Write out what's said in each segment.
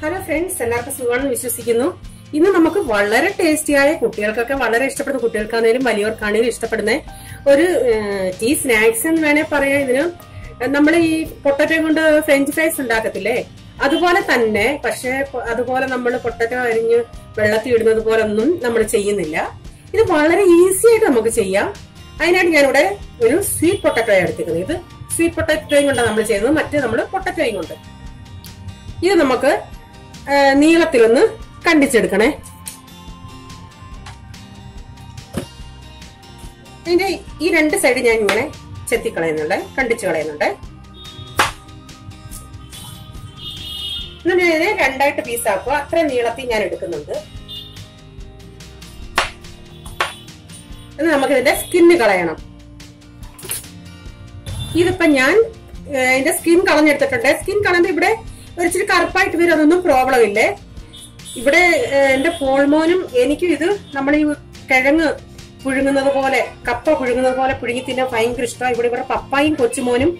Hello friends, എല്ലാവർക്കും സുഖമാണെന്ന് വിശ്വസിക്കുന്നു. ഇന്ന് നമുക്ക് വളരെ ടേസ്റ്റിയായ, കുട്ടികൾക്കൊക്കെ വളരെ ഇഷ്ടപ്പെടുന്ന, കുട്ടികൾക്കാണെങ്കിലും വലിയവർക്കാണെങ്കിലും ഇഷ്ടപ്പെടുന്ന ഒരു ടീ സ്നാക്സ് എന്ന് വേണേൽ പറയാം. ഇതിന് നമ്മൾ ഈ പൊട്ടറ്റോ കൊണ്ട് ഫ്രഞ്ച് ഫ്രൈസ് ഉണ്ടാക്കത്തില്ലേ, അതുപോലെ തന്നെ. പക്ഷെ അതുപോലെ നമ്മൾ പൊട്ടറ്റോ അരിഞ്ഞ് വെള്ളത്തിൽ ഇടുന്നത് പോലെ ഒന്നും നമ്മൾ ചെയ്യുന്നില്ല. ഇത് വളരെ ഈസി ആയിട്ട് നമുക്ക് ചെയ്യാം. അതിനായിട്ട് ഞാനിവിടെ ഒരു സ്വീറ്റ് പൊട്ടറ്റോ എടുത്തിരിക്കുന്നത്. ഇത് സ്വീറ്റ് പൊട്ടറ്റോയും കൊണ്ടാണ് നമ്മൾ ചെയ്യുന്നത്, മറ്റേ നമ്മൾ പൊട്ടറ്റോയും കൊണ്ട്. ഇത് നമുക്ക് നീളത്തിലൊന്ന് കണ്ടിച്ചെടുക്കണേ. ഇതിന്റെ ഈ രണ്ട് സൈഡ് ഞാൻ ഇങ്ങനെ ചെത്തിക്കളയുന്നുണ്ട്, കണ്ടിച്ചു കളയുന്നുണ്ട്. എന്നിട്ട് ഇതിനെ രണ്ടായിട്ട് പീസാക്കുക. അത്ര നീളത്തിൽ ഞാൻ എടുക്കുന്നുണ്ട്. എന്ന് നമുക്കിതിന്റെ സ്കിന്ന് കളയണം. ഇതിപ്പോ ഞാൻ ഇതിന്റെ സ്കിൻ കളഞ്ഞെടുത്തിട്ടുണ്ട്. സ്കിൻ കളഞ്ഞ് ഇവിടെ ഒരിച്ചിരി കറുപ്പായിട്ട് വരും, അതൊന്നും പ്രോബ്ലം ഇല്ലേ. ഇവിടെ എന്റെ പോൾമോനും എനിക്കും ഇത് നമ്മൾ ഈ കിഴങ്ങ് പുഴുങ്ങുന്നത് പോലെ, കപ്പ പുഴുങ്ങുന്നത് പോലെ പുഴുങ്ങി തിന്നാൻ ഭയങ്കര ഇഷ്ടമാണ്. ഇവിടെ പപ്പായും കൊച്ചുമോനും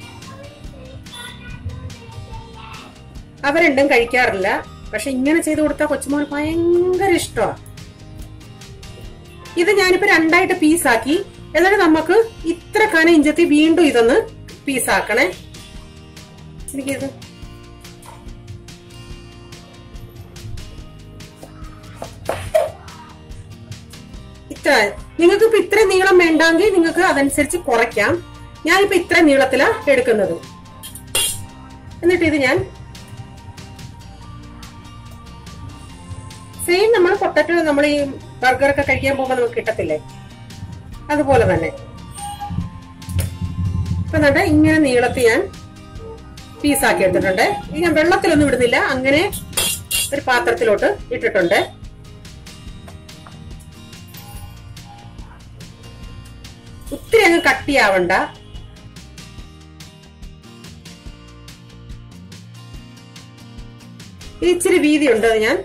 അവരെണ്ടും കഴിക്കാറില്ല. പക്ഷെ ഇങ്ങനെ ചെയ്ത് കൊടുത്താൽ കൊച്ചുമോന് ഭയങ്കര ഇഷ്ടമാണ്. ഇത് ഞാനിപ്പോ രണ്ടായിട്ട് പീസാക്കി. എന്നിട്ട് നമുക്ക് ഇത്ര കനം ഇഞ്ചത്തി വീണ്ടും ഇതൊന്ന് പീസാക്കണേ. എനിക്കിത് ഇത്ര, നിങ്ങൾക്ക് ഇപ്പൊ ഇത്ര നീളം വേണ്ടെങ്കിൽ നിങ്ങൾക്ക് അതനുസരിച്ച് കുറയ്ക്കാം. ഞാനിപ്പോ ഇത്ര നീളത്തിലാണ് എടുക്കുന്നത്. എന്നിട്ട് ഇത് ഞാൻ സെയിം നമ്മൾ പൊട്ടറ്റോ നമ്മൾ ഈ ബർഗറൊക്കെ കഴിക്കാൻ പോകുമ്പോൾ നമുക്ക് കിട്ടത്തില്ലേ, അതുപോലെ തന്നെ. ഇപ്പൊ എന്നിട്ട് ഇങ്ങനെ നീളത്തിൽ ഞാൻ പീസാക്കി എടുത്തിട്ടുണ്ട്. ഇത് ഞാൻ വെള്ളത്തിലൊന്നും ഇടുന്നില്ല, അങ്ങനെ ഒരു പാത്രത്തിലോട്ട് ഇട്ടിട്ടുണ്ട്. ഒത്തിരി അങ്ങ് കട്ടിയാവണ്ട. ഇച്ചിരി വീതി ഉണ്ട്, അത് ഞാൻ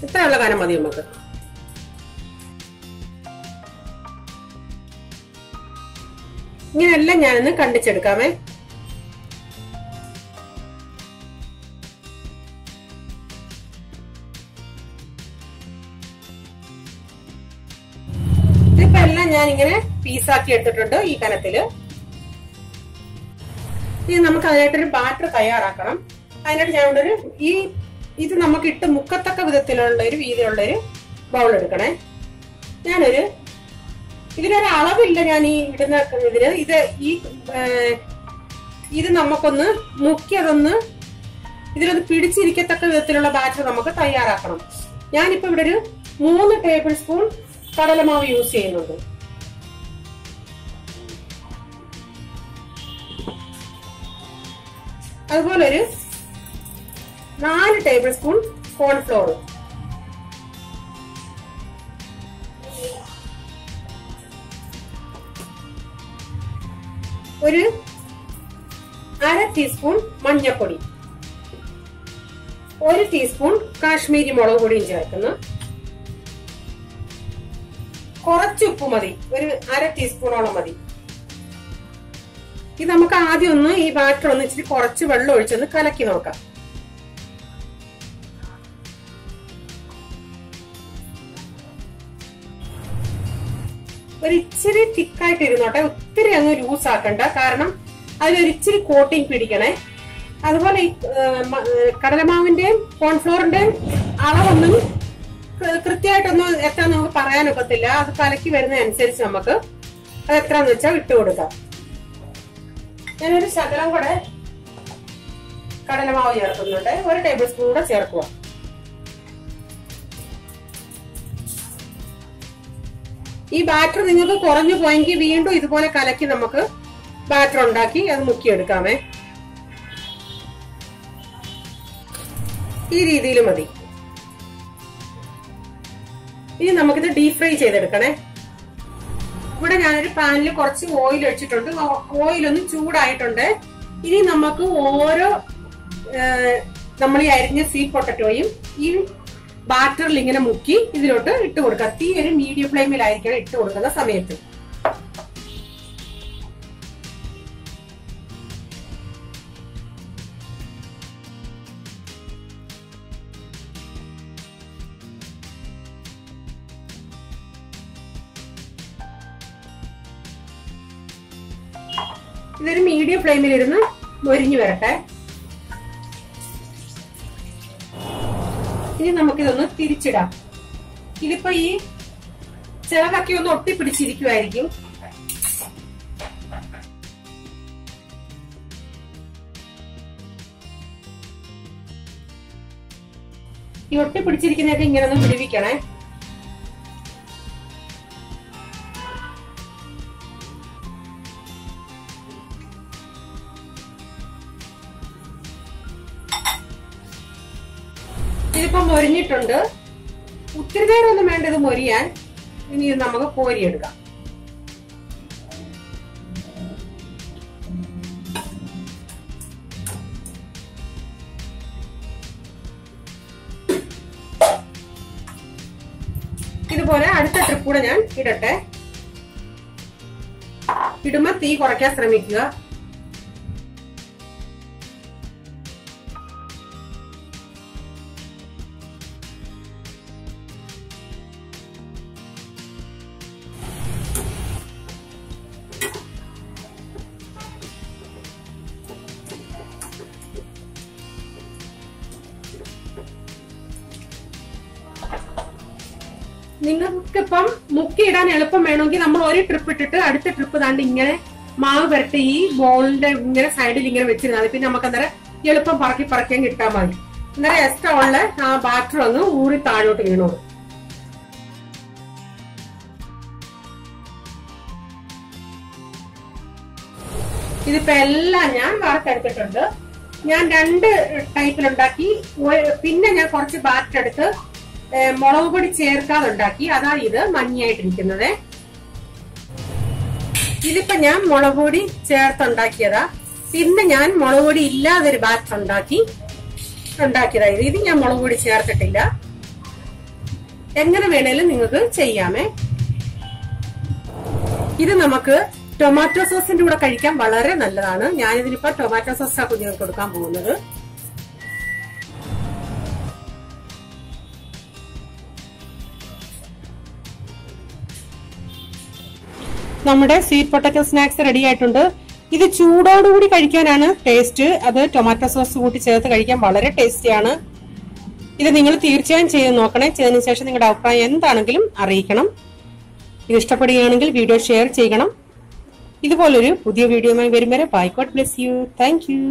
ഇത്രയുള്ള കാനം മതി നമുക്ക്. ഇങ്ങനെയെല്ലാം ഞാനൊന്ന് കണ്ടിച്ചെടുക്കാമേ. ഇതിപ്പോ എല്ലാം ഞാനിങ്ങനെ പീസാക്കി എടുത്തിട്ടുണ്ട് ഈ കനത്തില്. ഇനി നമുക്ക് അതിനായിട്ടൊരു ബാറ്റർ തയ്യാറാക്കണം. അതിനായിട്ട് ഞാൻ ഇവിടെ ഇത് നമുക്ക് ഇട്ട് മുക്കത്തക്ക വിധത്തിലുള്ള ഒരു വീതിയുള്ള ഒരു ബൗൾ എടുക്കണേ. ഇതിനൊരു അളവില്ല ഞാൻ ഈ ഇടുന്ന ഇതിന്. ഇത് നമുക്കൊന്ന് മുക്കി അതൊന്ന് ഇതിലൊന്ന് പിടിച്ചിരിക്കത്തക്ക വിധത്തിലുള്ള ബാറ്റർ നമുക്ക് തയ്യാറാക്കണം. ഞാനിപ്പോ ഇവിടെ ഒരു 3 ടേബിൾ സ്പൂൺ കടലമാവ് യൂസ് ചെയ്യുന്നുണ്ട്. അതുപോലെ ഒരു 4 ടേബിൾ സ്പൂൺ കോൺഫ്ലോർ, ഒരു 1/2 ടീസ്പൂൺ മഞ്ഞൾപ്പൊടി, 1 ടീസ്പൂൺ കാശ്മീരി മുളക് പൊടിയും ചേർക്കുന്നു. കുറച്ച് ഉപ്പ് മതി, ഒരു 1/2 ടീസ്പൂണോളം മതി. ഇത് നമുക്ക് ആദ്യം ഒന്ന് ഈ ബാറ്റർ ഒന്ന് ഇച്ചിരി കുറച്ച് വെള്ളം ഒഴിച്ചൊന്ന് കലക്കി നോക്കാം. ഒരിച്ചിരി തിക്കായിട്ട് ഇരുന്നോട്ടെ, ഒത്തിരി അങ്ങ് ലൂസ് ആക്കണ്ട. കാരണം അതിലൊരിച്ചിരി കോട്ടിങ് പിടിക്കണേ. അതുപോലെ ഈ കടലമാവിന്റെയും കോൺഫ്ലോറിന്റെയും അളവൊന്നും കൃത്യമായിട്ടൊന്നും എത്ര നമുക്ക് പറയാനൊക്കത്തില്ല. അത് കലക്കി വരുന്നതനുസരിച്ച് നമുക്ക് അത് എത്രന്ന് വെച്ചാൽ ഇട്ട് കൊടുക്കാം. ഞാനൊരു ശകലം കൂടെ കടലമാവ് ചേർക്കുന്നുണ്ട്, 1 ടേബിൾ സ്പൂൺ കൂടെ ചേർക്കുക. ഈ ബാറ്റർ നിങ്ങൾക്ക് കുറഞ്ഞു പോയെങ്കിൽ വീണ്ടും ഇതുപോലെ കലക്കി നമുക്ക് ബാറ്റർ ഉണ്ടാക്കി അത് മുക്കിയെടുക്കാമേ. ഈ രീതിയിൽ മതി. ഇനി നമുക്കിത് ഡീപ് ഫ്രൈ ചെയ്തെടുക്കണേ. ഇവിടെ ഞാനൊരു പാനിൽ കുറച്ച് ഓയിൽ ഒഴിച്ചിട്ടുണ്ട്. ഓയിലൊന്ന് ചൂടായിട്ടുണ്ട്. ഇനി നമുക്ക് ഓരോ നമ്മൾ ഈ അരിഞ്ഞ സ്വീറ്റ് പൊട്ടറ്റോയും ഈ ബാറ്ററിൽ ഇങ്ങനെ മുക്കി ഇതിലോട്ട് ഇട്ട് കൊടുക്കുക. തീ ഒരു മീഡിയം ഫ്ലെയിമിലായിരിക്കണം ഇട്ട് കൊടുക്കുന്ന സമയത്ത്. ഇതൊരു മീഡിയം ഫ്ലെയിമിലിരുന്ന് മൊരിഞ്ഞു വരട്ടെ. ഇനി നമുക്കിതൊന്ന് തിരിച്ചിടാം. ഇതിപ്പോ ഈ ചിലതൊക്കെ ഒന്ന് ഒട്ടിപ്പിടിച്ചിരിക്കുമായിരിക്കും. ഈ ഒട്ടിപ്പിടിച്ചിരിക്കുന്നതൊക്കെ ഇങ്ങനെ ഒന്ന് വിടുവിക്കണേ. ഇതിപ്പോ മൊരിഞ്ഞിട്ടുണ്ട്. ഒത്തിരി നേരം ഒന്നും വേണ്ട ഇത് മൊരിയാൻ. ഇനി ഇത് നമുക്ക് കോരിയെടുക്കാം. ഇതുപോലെ അടുത്ത ട്രിപ്പ് കൂടെ ഞാൻ ഇടട്ടെ. ഇടുമ്പോ തീ കുറയ്ക്കാൻ ശ്രമിക്കുക. നിങ്ങൾക്കിപ്പം മുക്കിയിടാൻ എളുപ്പം വേണമെങ്കിൽ നമ്മൾ ഒരു ട്രിപ്പ് ഇട്ടിട്ട് അടുത്ത ട്രിപ്പ് താണ്ട് ഇങ്ങനെ മാവ് പുരട്ടി ഈ ബോളിന്റെ ഇങ്ങനെ സൈഡിൽ ഇങ്ങനെ വെച്ചിരുന്നാൽ പിന്നെ നമുക്ക് അന്നേരം എളുപ്പം പറക്കിയാൻ കിട്ടാൻ മതി. അന്നേരം എക്സ്ട്രാ ഉള്ള ആ ബാറ്റർ ഒന്ന് ഊറി താഴോട്ട് വീണോളൂ. ഇതിപ്പോ എല്ലാം ഞാൻ വറുത്തെടുത്തിട്ടുണ്ട്. ഞാൻ 2 ടൈപ്പിലുണ്ടാക്കി. പിന്നെ ഞാൻ കുറച്ച് ബാറ്റർ എടുത്ത് മുളക് പൊടി ചേർക്കാതെ ഉണ്ടാക്കി. അതാ ഇത് മഞ്ഞയായിട്ടിരിക്കുന്നത്. ഇതിപ്പോ ഞാൻ മുളക് പൊടി ചേർത്തുണ്ടാക്കിയതാ. പിന്നെ ഞാൻ മുളക് പൊടി ഇല്ലാതൊരു ബാറ്റർ ഉണ്ടാക്കിയതാ. ഇത് ഞാൻ മുളക് പൊടി ചേർത്തിട്ടില്ല. എങ്ങനെ വേണേലും നിങ്ങൾക്ക് ചെയ്യാമേ. ഇത് നമുക്ക് ടൊമാറ്റോ സോസിന്റെ കൂടെ കഴിക്കാൻ വളരെ നല്ലതാണ്. ഞാനിതിനിപ്പോ ടൊമാറ്റോ സോസാ കുഞ്ഞുങ്ങൾക്ക് കൊടുക്കാൻ പോകുന്നത്. നമ്മുടെ സ്വീറ്റ് പൊട്ടറ്റോ സ്നാക്സ് റെഡി ആയിട്ടുണ്ട്. ഇത് ചൂടോടുകൂടി കഴിക്കാനാണ് ടേസ്റ്റ്. അത് ടൊമാറ്റോ സോസ് കൂട്ടി ചേർത്ത് കഴിക്കാൻ വളരെ ടേസ്റ്റിയാണ്. ഇത് നിങ്ങൾ തീർച്ചയായും ചെയ്ത് നോക്കണേ. ചെയ്തതിനു ശേഷം നിങ്ങളുടെ അഭിപ്രായം എന്താണെങ്കിലും അറിയിക്കണം. ഇത് ഇഷ്ടപ്പെടുകയാണെങ്കിൽ വീഡിയോ ഷെയർ ചെയ്യണം. ഇതുപോലൊരു പുതിയ വീഡിയോയുമായി വരും വരെ bye. God bless you. Thank U.